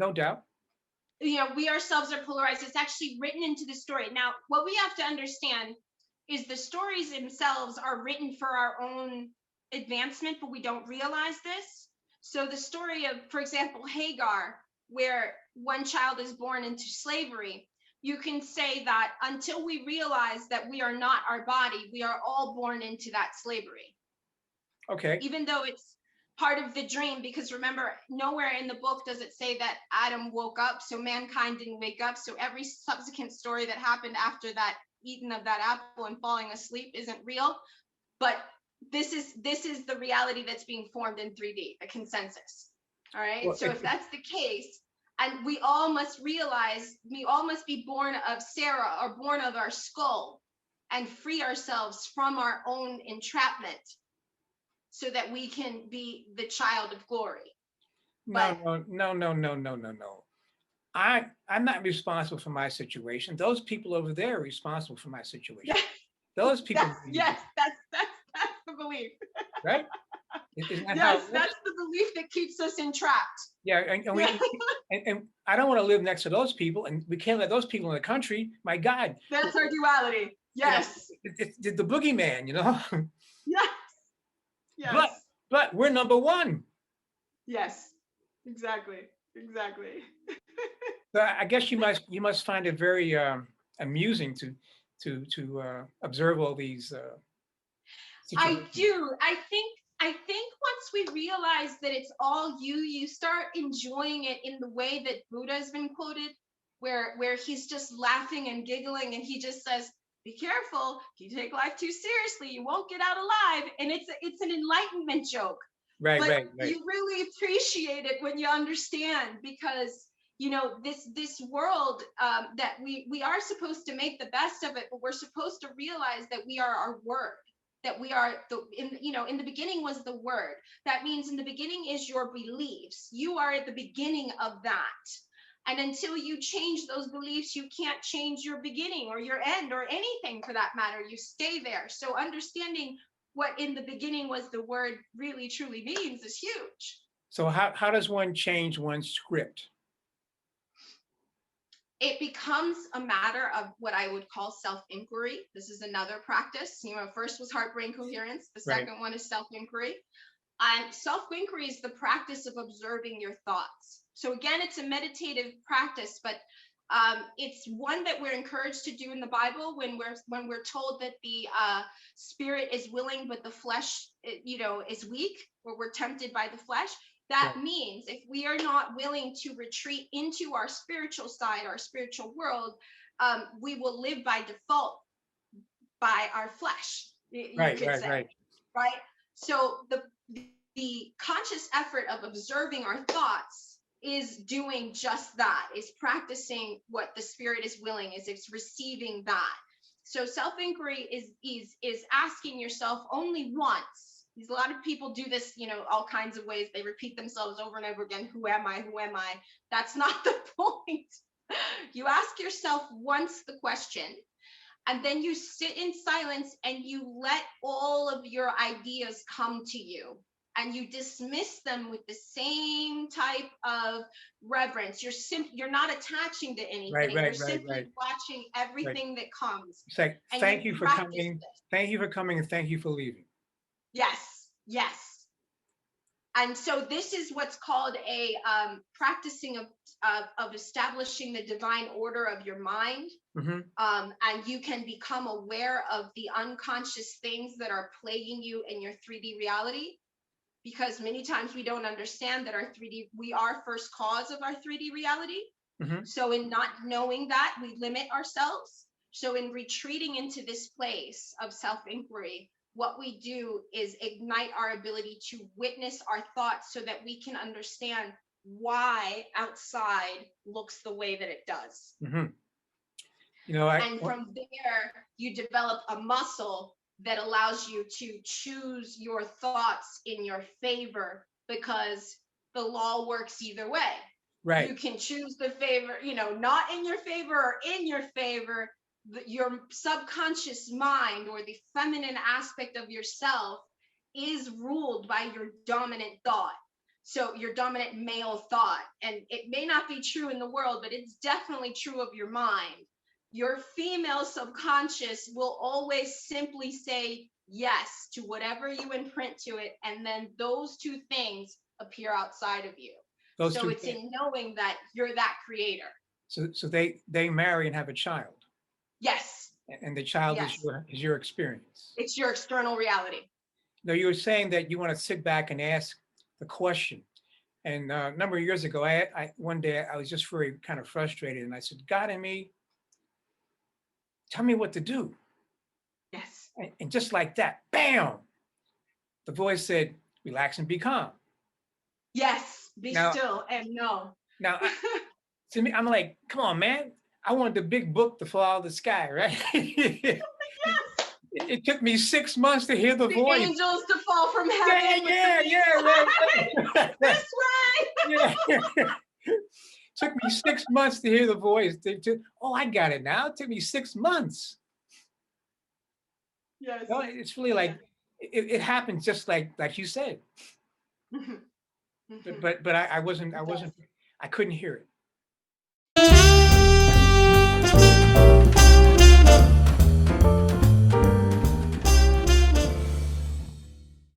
No doubt. We ourselves are polarized. It's actually written into the story. Now, what we have to understand is the stories themselves are written for our own advancement, but we don't realize this. So the story of, for example, Hagar, where one child is born into slavery, you can say that until we realize that we are not our body, we are all born into that slavery. Okay. Even though it's part of the dream, because remember, nowhere in the book does it say that Adam woke up, so mankind didn't wake up. So every subsequent story that happened after that eating of that apple and falling asleep isn't real. But this is the reality that's being formed in 3D, a consensus. All right. Well, So if that's the case, and we all must realize, we all must be born of Sarah, or born of our skull, and free ourselves from our own entrapment, so that we can be the child of glory. no, But no, no, no, no, no, no, no. I'm not responsible for my situation. Those people over there are responsible for my situation. Those people that's, need to yes, be, that's the belief. right? Isn't that how Yes, it that's works? the belief that keeps us entrapped. Yeah, and Yeah, and I don't want to live next to those people, and we can't let those people in the country. My God, that's our duality. you know, Yes, it's the boogeyman, you know. yes, But yes, but we're number one. yes, exactly, exactly. So I guess you must find it very amusing to observe all these I situations. do. I think once we realize that it's all you, you start enjoying it in the way that Buddha has been quoted, where he's just laughing and giggling, and he just says, "Be careful. If you take life too seriously, you won't get out alive." And it's an enlightenment joke, Right, but right, right, you really appreciate it when you understand, because this world, that we are supposed to make the best of it, but we're supposed to realize that we are our word, that we are in the beginning was the word. That means in the beginning is your beliefs. You are at the beginning of that, and until you change those beliefs, you can't change your beginning or your end or anything for that matter. You stay there. So understanding what in the beginning was the word really truly means is huge. So how does one change one's script? It becomes a matter of what I would call self-inquiry. This is another practice. First was heart-brain coherence. The Right. second one is self-inquiry. And self-inquiry is the practice of observing your thoughts. So again, it's a meditative practice, but it's one that we're encouraged to do in the Bible when we're told that the spirit is willing, but the flesh, is weak, or we're tempted by the flesh. That Right. means if we are not willing to retreat into our spiritual side, our spiritual world, we will live by default by our flesh, you Right. could Right. say, Right. right? So the conscious effort of observing our thoughts is doing just that, is practicing what the spirit is willing, is it's receiving that. So self-inquiry is asking yourself only once. Because a lot of people do this, all kinds of ways. They repeat themselves over and over again. Who am I? Who am I? That's not the point. You ask yourself once the question, and then you sit in silence and you let all of your ideas come to you, and you dismiss them with the same type of reverence. You're not attaching to Right. anything. You're Right. Right. simply Right. watching Right. everything that comes, It's like and you thank you for practice coming. this. Thank you for coming, and thank you for leaving. Yes, yes. And so this is what's called a practicing of establishing the divine order of your mind. Hmm. And you can become aware of the unconscious things that are plaguing you in your 3D reality, because many times we don't understand that we are first cause of our 3D reality. Hmm. So in not knowing that, we limit ourselves. So in retreating into this place of self-inquiry, what we do is ignite our ability to witness our thoughts, so that we can understand why outside looks the way that it does. Hmm. I And from there, you develop a muscle that allows you to choose your thoughts in your favor, because the law works either way. right. You can choose the favor, not in your favor or in your favor. Your subconscious mind, or the feminine aspect of yourself, is ruled by your dominant thought. So your dominant male thought, and it may not be true in the world, but it's definitely true of your mind. Your female subconscious will always simply say yes to whatever you imprint to it, and then those two things appear outside of you. Those So two it's things. in knowing that you're that creator. So they marry and have a child, Yes, and the child yes, is your experience. it's your external reality. Now you were saying that you want to sit back and ask the question. And a number of years ago, one day I was just very kind of frustrated, and I said, God in me, tell me what to do. Yes, And just like that, bam, the voice said, relax and be calm. yes, be Now, still and know. now to me, I'm like, come on, man. I want the big book to fall out of the sky, right? It took me 6 months to hear the The voice. angels to fall from Yeah, heaven. yeah, right. This way. Yeah. Took me 6 months to hear the voice. Oh, I got it now. It took me 6 months. Yes. No, it's really like it happened just like you said. Mhm. Mhm. But I wasn't I couldn't hear it.